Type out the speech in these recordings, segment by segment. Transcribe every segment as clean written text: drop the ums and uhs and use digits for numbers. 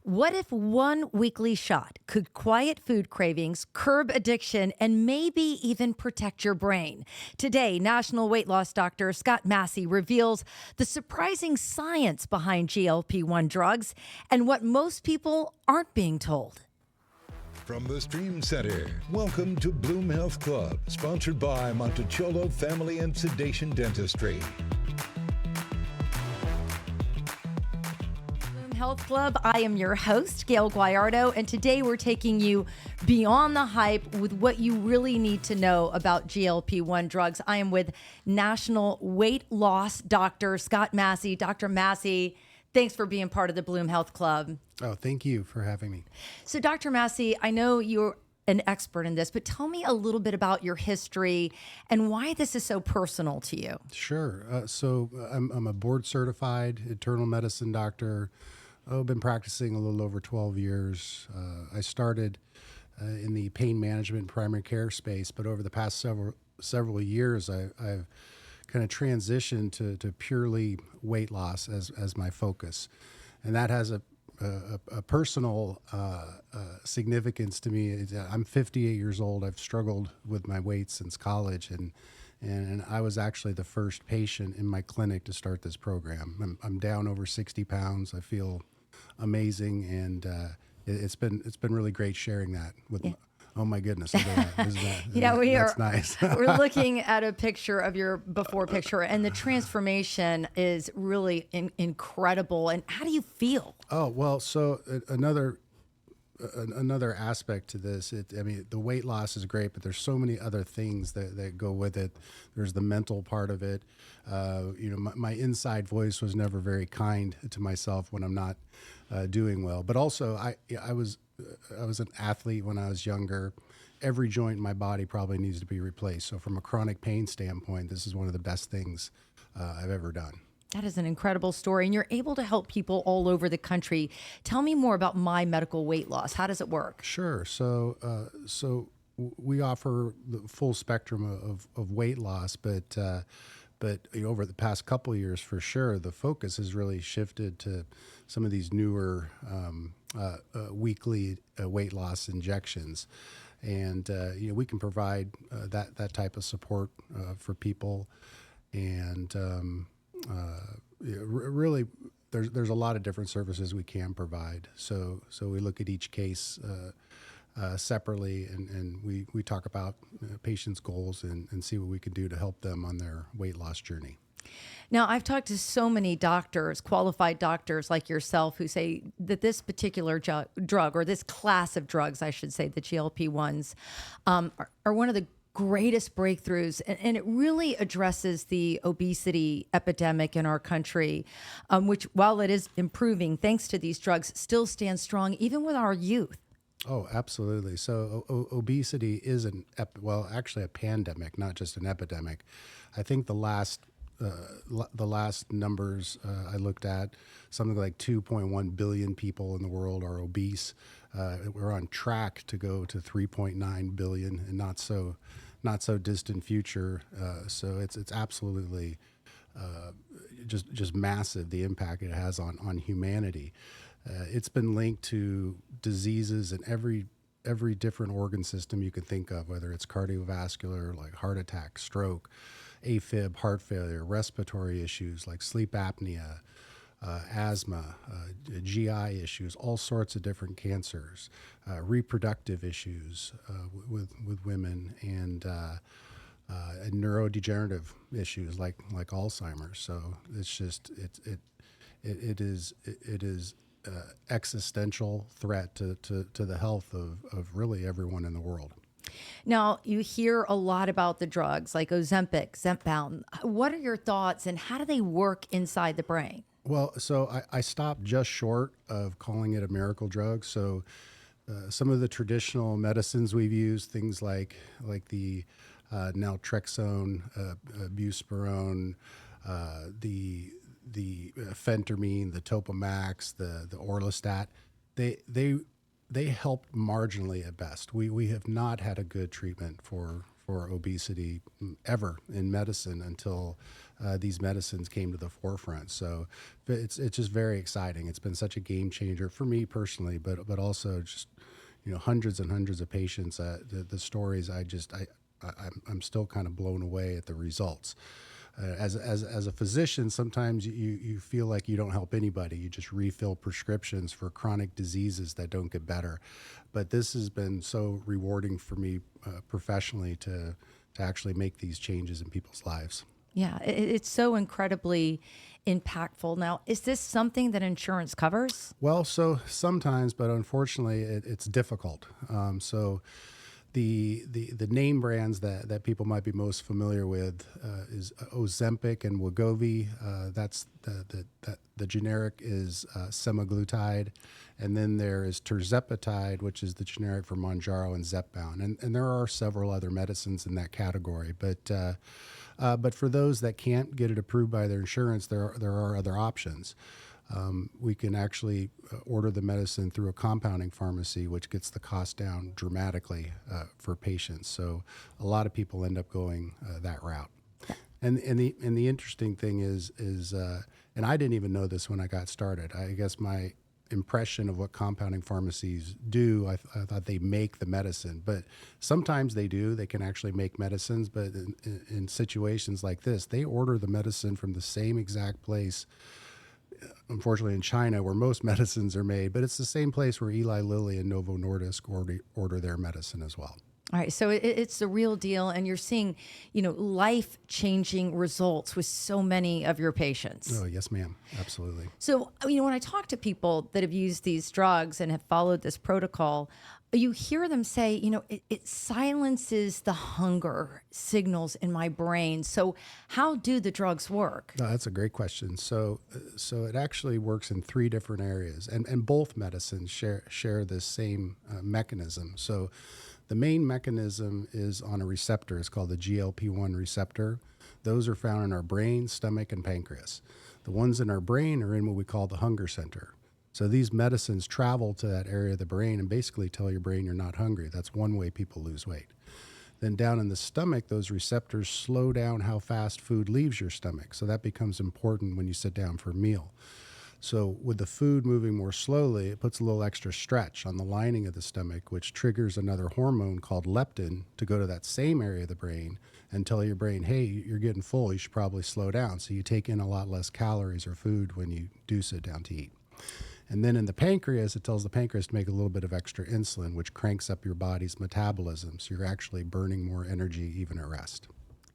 What if one weekly shot could quiet food cravings, curb addiction, and maybe even protect your brain? Today, national weight loss doctor Scott Masey reveals the surprising science behind GLP-1 drugs and what most people aren't being told. From the Stream Center, welcome to Bloom Health Club, sponsored by Monticello Family and Sedation Dentistry. Health Club. I am your host, Gail Guayardo, and today we're taking you beyond the hype with what you really need to know about GLP-1 drugs. I am with national weight loss doctor Scott Masey. Dr. Masey, thanks for being part of the Bloom Health Club. Oh, thank you for having me. So, Dr. Masey, I know you're an expert in this, but tell me a little bit about your history and why this is so personal to you. Sure. I'm a board certified internal medicine doctor. I've been practicing a little over 12 years. I started in the pain management primary care space, but over the past several years, I've kind of transitioned to purely weight loss as my focus, and that has a personal significance to me. I'm 58 years old. I've struggled with my weight since college, and I was actually the first patient in my clinic to start this program. I'm down over 60 pounds. I feel amazing, and it's been really great sharing that with. Yeah. Oh my goodness! Look at that. That's nice. We're looking at a picture of your before picture, and the transformation is really incredible. And how do you feel? Oh well, so another aspect to this, the weight loss is great, but there's so many other things that go with it. There's the mental part of it. My inside voice was never very kind to myself when I'm not doing well. But also, I was an athlete when I was younger. Every joint in my body probably needs to be replaced. So from a chronic pain standpoint, this is one of the best things I've ever done. That is an incredible story, and you're able to help people all over the country. Tell me more about My Medical Weight Loss. How does it work? Sure. So we offer the full spectrum of weight loss, but over the past couple of years, for sure, the focus has really shifted to some of these newer weekly weight loss injections, and we can provide that type of support for people, and really, there's a lot of different services we can provide. So we look at each case separately, and we talk about patients' goals and see what we can do to help them on their weight loss journey. Now, I've talked to so many doctors, qualified doctors like yourself, who say that this particular drug, or this class of drugs, I should say, the GLP-1s, are one of the greatest breakthroughs, and it really addresses the obesity epidemic in our country, which, while it is improving thanks to these drugs, still stands strong even with our youth. Oh, absolutely. So obesity is actually a pandemic, not just an epidemic. I think the last numbers I looked at, something like 2.1 billion people in the world are obese. We're on track to go to 3.9 billion, and not so distant future. So it's absolutely just massive, the impact it has on humanity. It's been linked to diseases in every different organ system you can think of, whether it's cardiovascular, like heart attack, stroke, AFib, heart failure, respiratory issues like sleep apnea, asthma, GI issues, all sorts of different cancers, reproductive issues with women, and neurodegenerative issues like Alzheimer's. So it is existential threat to the health of really everyone in the world. Now, you hear a lot about the drugs like Ozempic, Zepbound. What are your thoughts, and how do they work inside the brain? Well, so I stopped just short of calling it a miracle drug. So some of the traditional medicines we've used, things like the naltrexone, buspirone, the phentermine, the Topamax, the Orlistat, they help marginally at best. We have not had a good treatment for for obesity ever in medicine until these medicines came to the forefront. So it's just very exciting. It's been such a game changer for me personally, but also just hundreds and hundreds of patients. The stories I'm still kind of blown away at the results. As a physician, sometimes you feel like you don't help anybody. You just refill prescriptions for chronic diseases that don't get better. But this has been so rewarding for me professionally to actually make these changes in people's lives. Yeah, it's so incredibly impactful. Now, is this something that insurance covers? Well, so sometimes, but unfortunately, it's difficult. So the name brands that people might be most familiar with is Ozempic and Wegovy. That's the generic is semaglutide, and then there is tirzepatide, which is the generic for Mounjaro and Zepbound, and there are several other medicines in that category. But for those that can't get it approved by their insurance, there are other options. We can actually order the medicine through a compounding pharmacy, which gets the cost down dramatically for patients. So a lot of people end up going that route. And the interesting thing is and I didn't even know this when I got started. I guess my impression of what compounding pharmacies do, I thought they make the medicine, but sometimes they do. They can actually make medicines, but in situations like this, they order the medicine from the same exact place, unfortunately in China, where most medicines are made, but it's the same place where Eli Lilly and Novo Nordisk order their medicine as well. All right, so it's the real deal, and you're seeing, life-changing results with so many of your patients. Oh, yes, ma'am. Absolutely. So, when I talk to people that have used these drugs and have followed this protocol, you hear them say, it silences the hunger signals in my brain. So how do the drugs work? No, that's a great question. So it actually works in three different areas, and both medicines share this same mechanism. So the main mechanism is on a receptor. It's called the GLP-1 receptor. Those are found in our brain, stomach, and pancreas. The ones in our brain are in what we call the hunger center. So these medicines travel to that area of the brain and basically tell your brain you're not hungry. That's one way people lose weight. Then down in the stomach, those receptors slow down how fast food leaves your stomach. So that becomes important when you sit down for a meal. So with the food moving more slowly, it puts a little extra stretch on the lining of the stomach, which triggers another hormone called leptin to go to that same area of the brain and tell your brain, hey, you're getting full, you should probably slow down. So you take in a lot less calories or food when you do sit down to eat. And then in the pancreas, it tells the pancreas to make a little bit of extra insulin, which cranks up your body's metabolism. So you're actually burning more energy even at rest.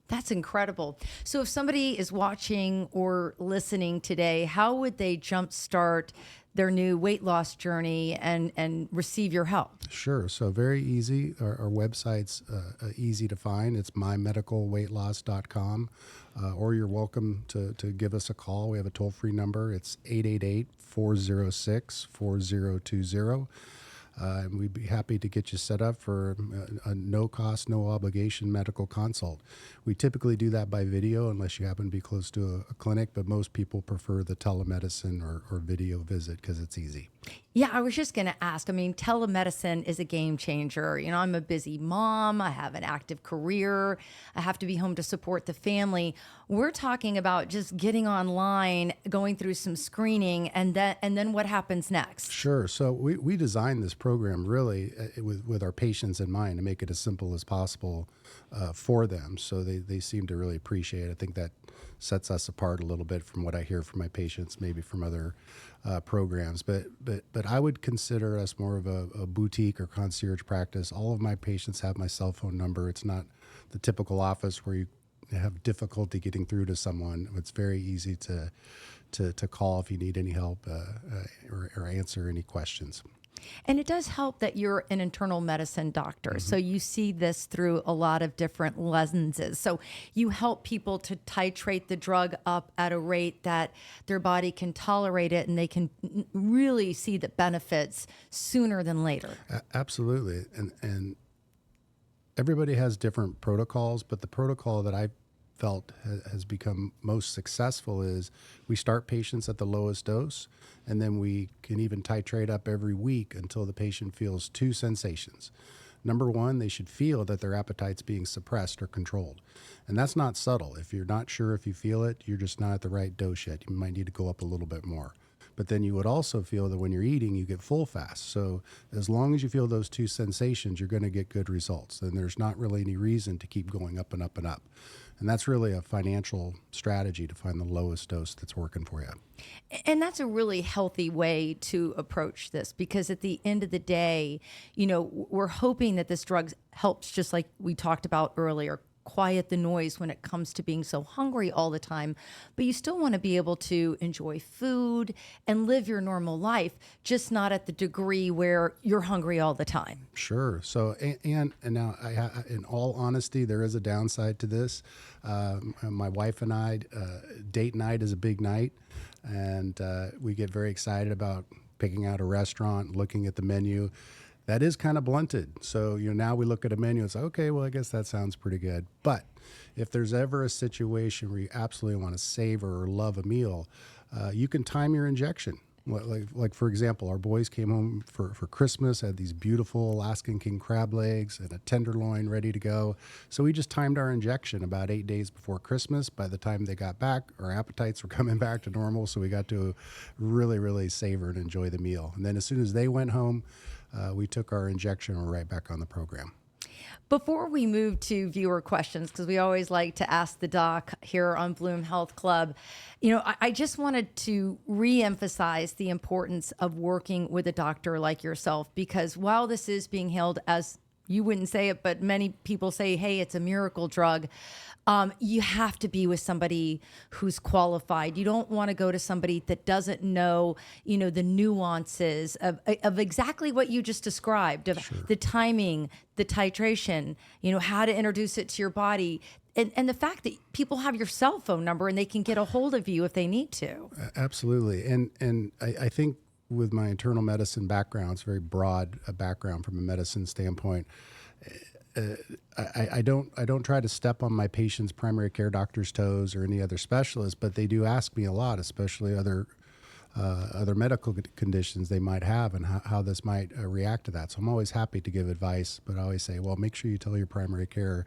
That's incredible. So if somebody is watching or listening today, how would they jumpstart their new weight loss journey and receive your help? Sure. So very easy. Our website's easy to find. It's mymedicalweightloss.com. Or you're welcome to give us a call. We have a toll-free number. It's 888-406-4020. And we'd be happy to get you set up for a no-cost, no-obligation medical consult. We typically do that by video unless you happen to be close to a clinic, but most people prefer the telemedicine or video visit because it's easy. Yeah, I was just going to ask. Telemedicine is a game changer. I'm a busy mom. I have an active career. I have to be home to support the family. We're talking about just getting online, going through some screening, and then what happens next? Sure. So we designed this program really with our patients in mind to make it as simple as possible for them. So they seem to really appreciate it. I think that sets us apart a little bit from what I hear from my patients, maybe from other programs. But I would consider us more of a boutique or concierge practice. All of my patients have my cell phone number. It's not the typical office where you have difficulty getting through to someone. It's very easy to call if you need any help or answer any questions. And it does help that you're an internal medicine doctor. Mm-hmm. So you see this through a lot of different lenses. So you help people to titrate the drug up at a rate that their body can tolerate it and they can really see the benefits sooner than later. Absolutely. And everybody has different protocols, but the protocol that I felt has become most successful is we start patients at the lowest dose, and then we can even titrate up every week until the patient feels two sensations. Number one, they should feel that their appetite's being suppressed or controlled. And that's not subtle. If you're not sure if you feel it, you're just not at the right dose yet. You might need to go up a little bit more. But then you would also feel that when you're eating, you get full fast. So as long as you feel those two sensations, you're going to get good results. And there's not really any reason to keep going up and up and up. And that's really a financial strategy to find the lowest dose that's working for you. And that's a really healthy way to approach this, because at the end of the day, we're hoping that this drug helps, just like we talked about earlier, quiet the noise when it comes to being so hungry all the time. But you still want to be able to enjoy food and live your normal life, just not at the degree where you're hungry all the time. Sure. So, and now, in all honesty, there is a downside to this. My wife and I, date night is a big night, and we get very excited about picking out a restaurant, looking at the menu. That is kind of blunted. So, now we look at a menu and say, okay, well, I guess that sounds pretty good. But if there's ever a situation where you absolutely want to savor or love a meal, you can time your injection. Like for example, our boys came home for Christmas, had these beautiful Alaskan king crab legs and a tenderloin ready to go. So we just timed our injection about 8 days before Christmas. By the time they got back, our appetites were coming back to normal. So we got to really, really savor and enjoy the meal. And then as soon as they went home, we took our injection and we're right back on the program. Before we move to viewer questions, because we always like to ask the doc here on Bloom Health Club, I just wanted to reemphasize the importance of working with a doctor like yourself, because while this is being hailed as, you wouldn't say it, but many people say, hey, it's a miracle drug. You have to be with somebody who's qualified. You don't want to go to somebody that doesn't know, the nuances of exactly what you just described, of Sure. the timing, the titration, how to introduce it to your body. And the fact that people have your cell phone number and they can get a hold of you if they need to. Absolutely. And I think with my internal medicine background, it's a very broad background from a medicine standpoint. I don't try to step on my patient's primary care doctor's toes or any other specialist, but they do ask me a lot, especially other medical conditions they might have and how this might react to that. So I'm always happy to give advice, but I always say, well, make sure you tell your primary care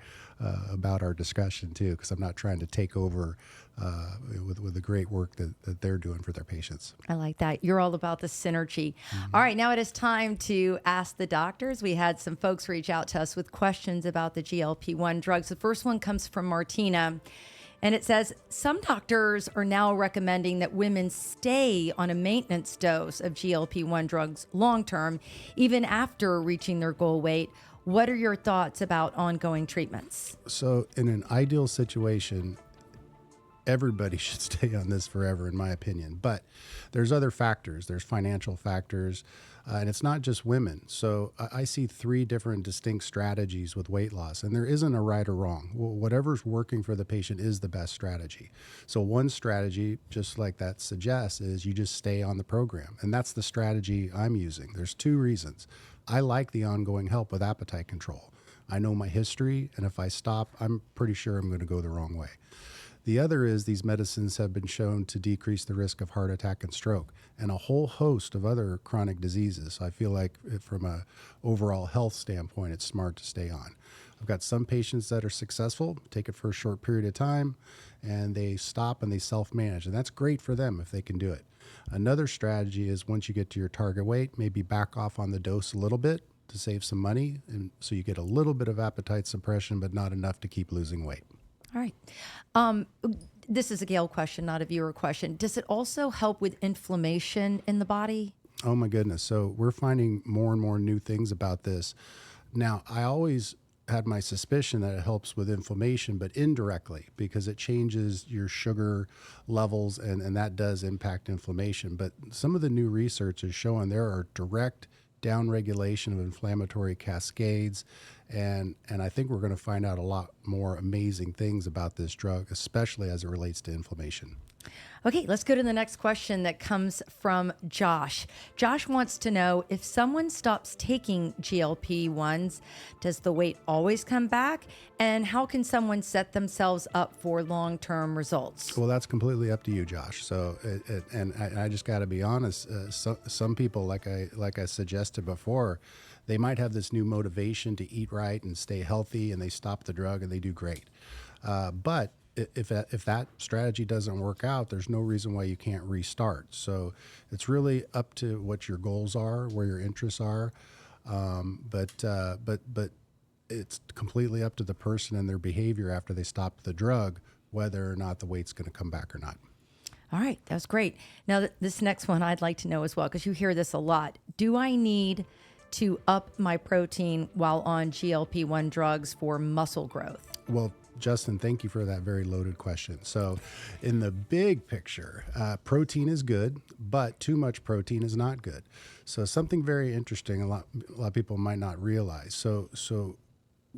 about our discussion too, because I'm not trying to take over with the great work that they're doing for their patients. I like that. You're all about the synergy. All right, now it is time to ask the doctors. We had some folks reach out to us with questions about the GLP-1 drugs. The first one comes from Martina. And it says, some doctors are now recommending that women stay on a maintenance dose of GLP-1 drugs long-term, even after reaching their goal weight. What are your thoughts about ongoing treatments? So in an ideal situation, everybody should stay on this forever, in my opinion. But there's other factors. There's financial factors, and it's not just women. So I see three different distinct strategies with weight loss, and there isn't a right or wrong. Whatever's working for the patient is the best strategy. So one strategy, just like that suggests, is you just stay on the program, and that's the strategy I'm using. There's two reasons. I like the ongoing help with appetite control. I know my history, and if I stop, I'm pretty sure I'm going to go the wrong way. The other is these medicines have been shown to decrease the risk of heart attack and stroke and a whole host of other chronic diseases. So I feel like from a overall health standpoint, it's smart to stay on. I've got some patients that are successful, take it for a short period of time, and they stop and they self-manage. And that's great for them if they can do it. Another strategy is once you get to your target weight, maybe back off on the dose a little bit to save some money. And so you get a little bit of appetite suppression, but not enough to keep losing weight. All right. This is a Gail question, not a viewer question. Does it also help with inflammation in the body? Oh my goodness. So we're finding more and more new things about this. Now, I always had my suspicion that it helps with inflammation, but indirectly, because it changes your sugar levels and that does impact inflammation. But some of the new research is showing there are direct downregulation of inflammatory cascades. And I think we're going to find out a lot more amazing things about this drug, especially as it relates to inflammation. Okay, let's go to the next question that comes from Josh. Josh wants to know, if someone stops taking GLP-1s, does the weight always come back? And how can someone set themselves up for long-term results? Well, that's completely up to you, Josh. So, and I just got to be honest. Some people, like I suggested before, they might have this new motivation to eat right and stay healthy, and they stop the drug and they do great. But if that strategy doesn't work out, there's no reason why you can't restart. So it's really up to what your goals are, where your interests are. But it's completely up to the person and their behavior after they stop the drug, whether or not the weight's going to come back or not. All right, that's great. Now, this next one I'd like to know as well, because you hear this a lot. Do I need to up my protein while on GLP-1 drugs for muscle growth? Well, Justin, thank you for that very loaded question. So in the big picture, protein is good, but too much protein is not good. So something very interesting, a lot of people might not realize. So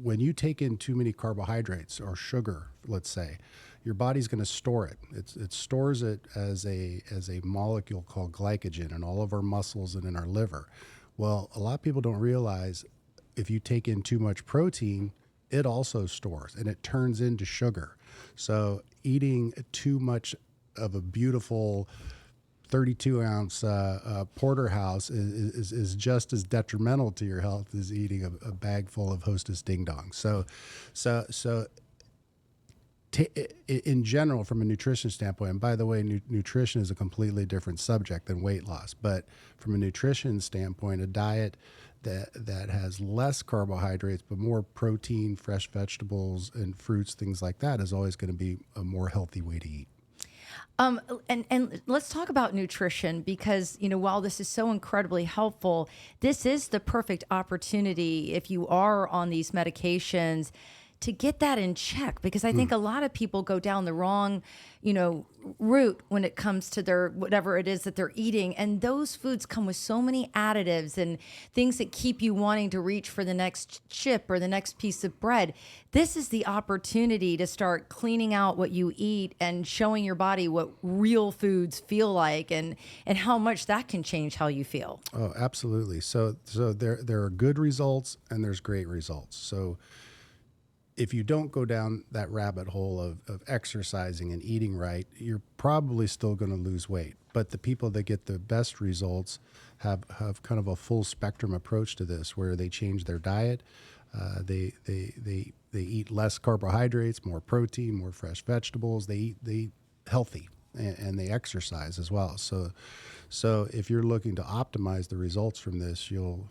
when you take in too many carbohydrates or sugar, let's say, your body's going to store it. It stores it as a molecule called glycogen in all of our muscles and in our liver. Well, a lot of people don't realize if you take in too much protein, it also stores and it turns into sugar. So eating too much of a beautiful 32-ounce porterhouse is just as detrimental to your health as eating a bag full of Hostess Ding Dong. So in general, from a nutrition standpoint, and by the way, nutrition is a completely different subject than weight loss, but from a nutrition standpoint, a diet that has less carbohydrates but more protein, fresh vegetables and fruits, things like that, is always going to be a more healthy way to eat. And let's talk about nutrition, because, while this is so incredibly helpful, this is the perfect opportunity if you are on these medications to get that in check, because I think a lot of people go down the wrong, route when it comes to their whatever it is that they're eating. And those foods come with so many additives and things that keep you wanting to reach for the next chip or the next piece of bread. This is the opportunity to start cleaning out what you eat and showing your body what real foods feel like and how much that can change how you feel. Oh, absolutely. So there are good results and there's great results. So if you don't go down that rabbit hole of exercising and eating right, you're probably still going to lose weight. But the people that get the best results have kind of a full spectrum approach to this, where they change their diet, they eat less carbohydrates, more protein, more fresh vegetables. They eat healthy, and they exercise as well. So if you're looking to optimize the results from this, you'll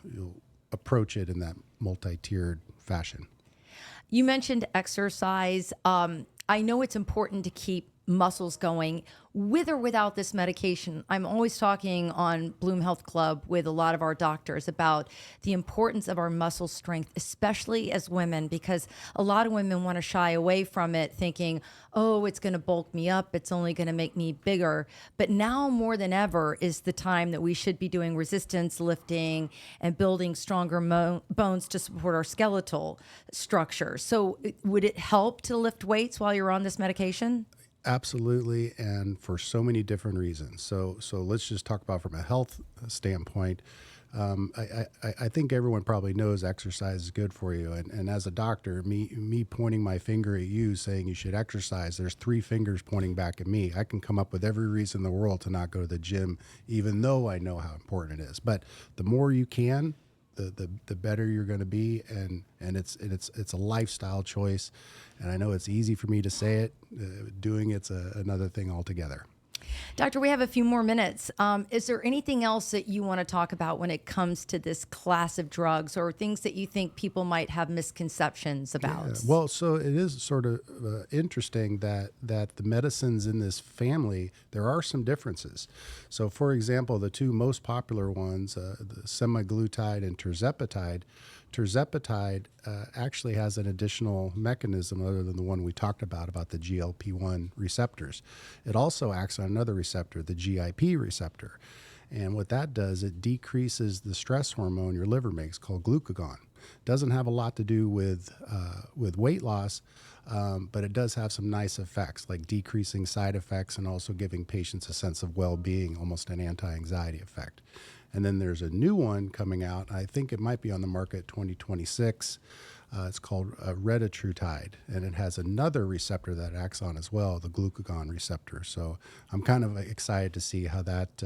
approach it in that multi-tiered fashion. You mentioned exercise. I know it's important to keep muscles going with or without this medication. I'm always talking on Bloom Health Club with a lot of our doctors about the importance of our muscle strength, especially as women, because a lot of women want to shy away from it thinking, oh, it's going to bulk me up. It's only going to make me bigger. But now more than ever is the time that we should be doing resistance lifting and building stronger bones to support our skeletal structure. So would it help to lift weights while you're on this medication? Absolutely, and for so many different reasons. So let's just talk about from a health standpoint. I think everyone probably knows exercise is good for you. And as a doctor, me pointing my finger at you saying you should exercise, there's three fingers pointing back at me. I can come up with every reason in the world to not go to the gym, even though I know how important it is. But the more you can, the better you're going to be, and it's a lifestyle choice. And I know it's easy for me to say it. Doing it's another thing altogether. Doctor, we have a few more minutes. Is there anything else that you want to talk about when it comes to this class of drugs, or things that you think people might have misconceptions about? Yeah. Well, so it is sort of interesting that the medicines in this family, there are some differences. So, for example, the two most popular ones, the semaglutide and tirzepatide. Tirzepatide actually has an additional mechanism other than the one we talked about the GLP-1 receptors. It also acts on another receptor, the GIP receptor. And what that does, it decreases the stress hormone your liver makes called glucagon. Doesn't have a lot to do with weight loss, but it does have some nice effects, like decreasing side effects and also giving patients a sense of well-being, almost an anti-anxiety effect. And then there's a new one coming out. I think it might be on the market 2026. It's called retatrutide, and it has another receptor that it acts on as well, the glucagon receptor. So I'm kind of excited to see how that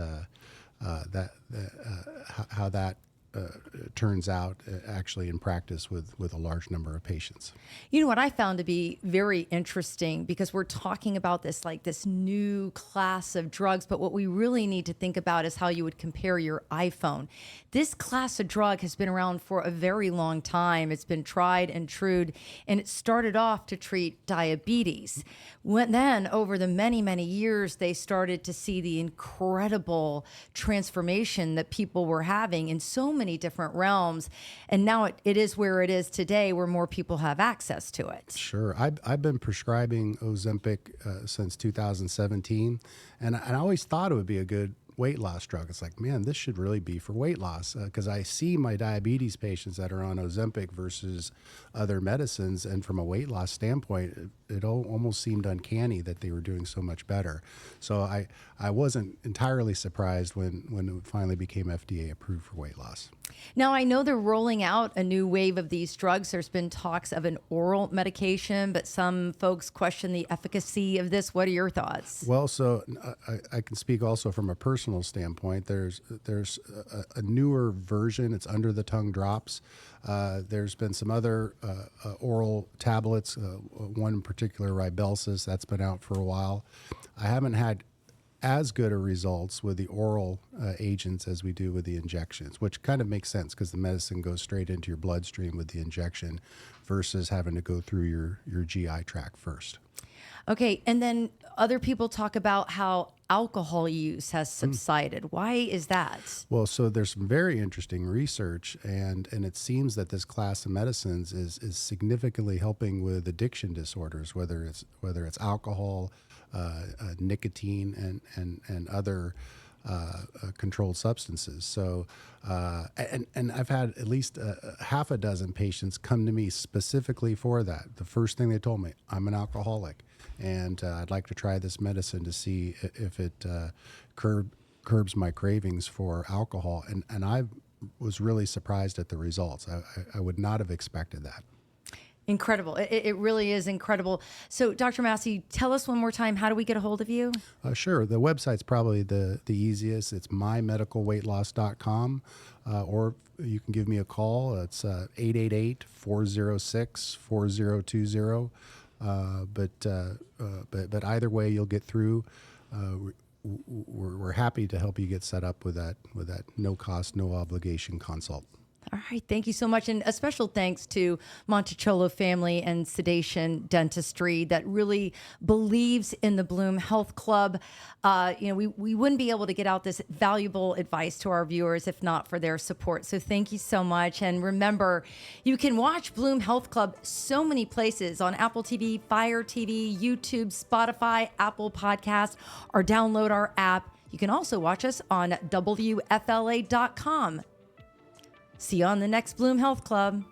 turns out actually in practice with a large number of patients. You know what I found to be very interesting, because we're talking about this like this new class of drugs, but what we really need to think about is how you would compare your iPhone. This class of drug has been around for a very long time. It's been tried and true, and it started off to treat diabetes. Then over the many, many years, they started to see the incredible transformation that people were having in so many different realms. And now it is where it is today, where more people have access to it. Sure. I've been prescribing Ozempic since 2017, and I always thought it would be a good weight loss drug. It's like, man, this should really be for weight loss, because I see my diabetes patients that are on Ozempic versus other medicines, and from a weight loss standpoint, it almost seemed uncanny that they were doing so much better. So I wasn't entirely surprised when it finally became FDA approved for weight loss. Now, I know they're rolling out a new wave of these drugs. There's been talks of an oral medication, but some folks question the efficacy of this. What are your thoughts? Well, so I can speak also from a personal standpoint. There's a newer version. It's under the tongue drops. There's been some other oral tablets, one in particular, Ribelsis, that's been out for a while. I haven't had as good a results with the oral agents as we do with the injections, which kind of makes sense because the medicine goes straight into your bloodstream with the injection versus having to go through your GI tract first. Okay, and then other people talk about how alcohol use has subsided. Why is that? Well, so there's some very interesting research, and it seems that this class of medicines is significantly helping with addiction disorders, whether it's alcohol, nicotine, and other controlled substances. So, and I've had at least half a dozen patients come to me specifically for that. The first thing they told me, I'm an alcoholic, and I'd like to try this medicine to see if it curbs my cravings for alcohol. And I was really surprised at the results. I would not have expected that. Incredible. It really is incredible. So, Dr. Masey, tell us one more time, how do we get a hold of you? Sure. The website's probably the easiest. It's mymedicalweightloss.com, or you can give me a call. It's 888-406-4020. But either way, you'll get through. We're happy to help you get set up with that no cost, no obligation consult. All right. Thank you so much. And a special thanks to Monticello Family and Sedation Dentistry that really believes in the Bloom Health Club. We wouldn't be able to get out this valuable advice to our viewers if not for their support. So thank you so much. And remember, you can watch Bloom Health Club so many places on Apple TV, Fire TV, YouTube, Spotify, Apple Podcasts, or download our app. You can also watch us on WFLA.com. See you on the next Bloom Health Club.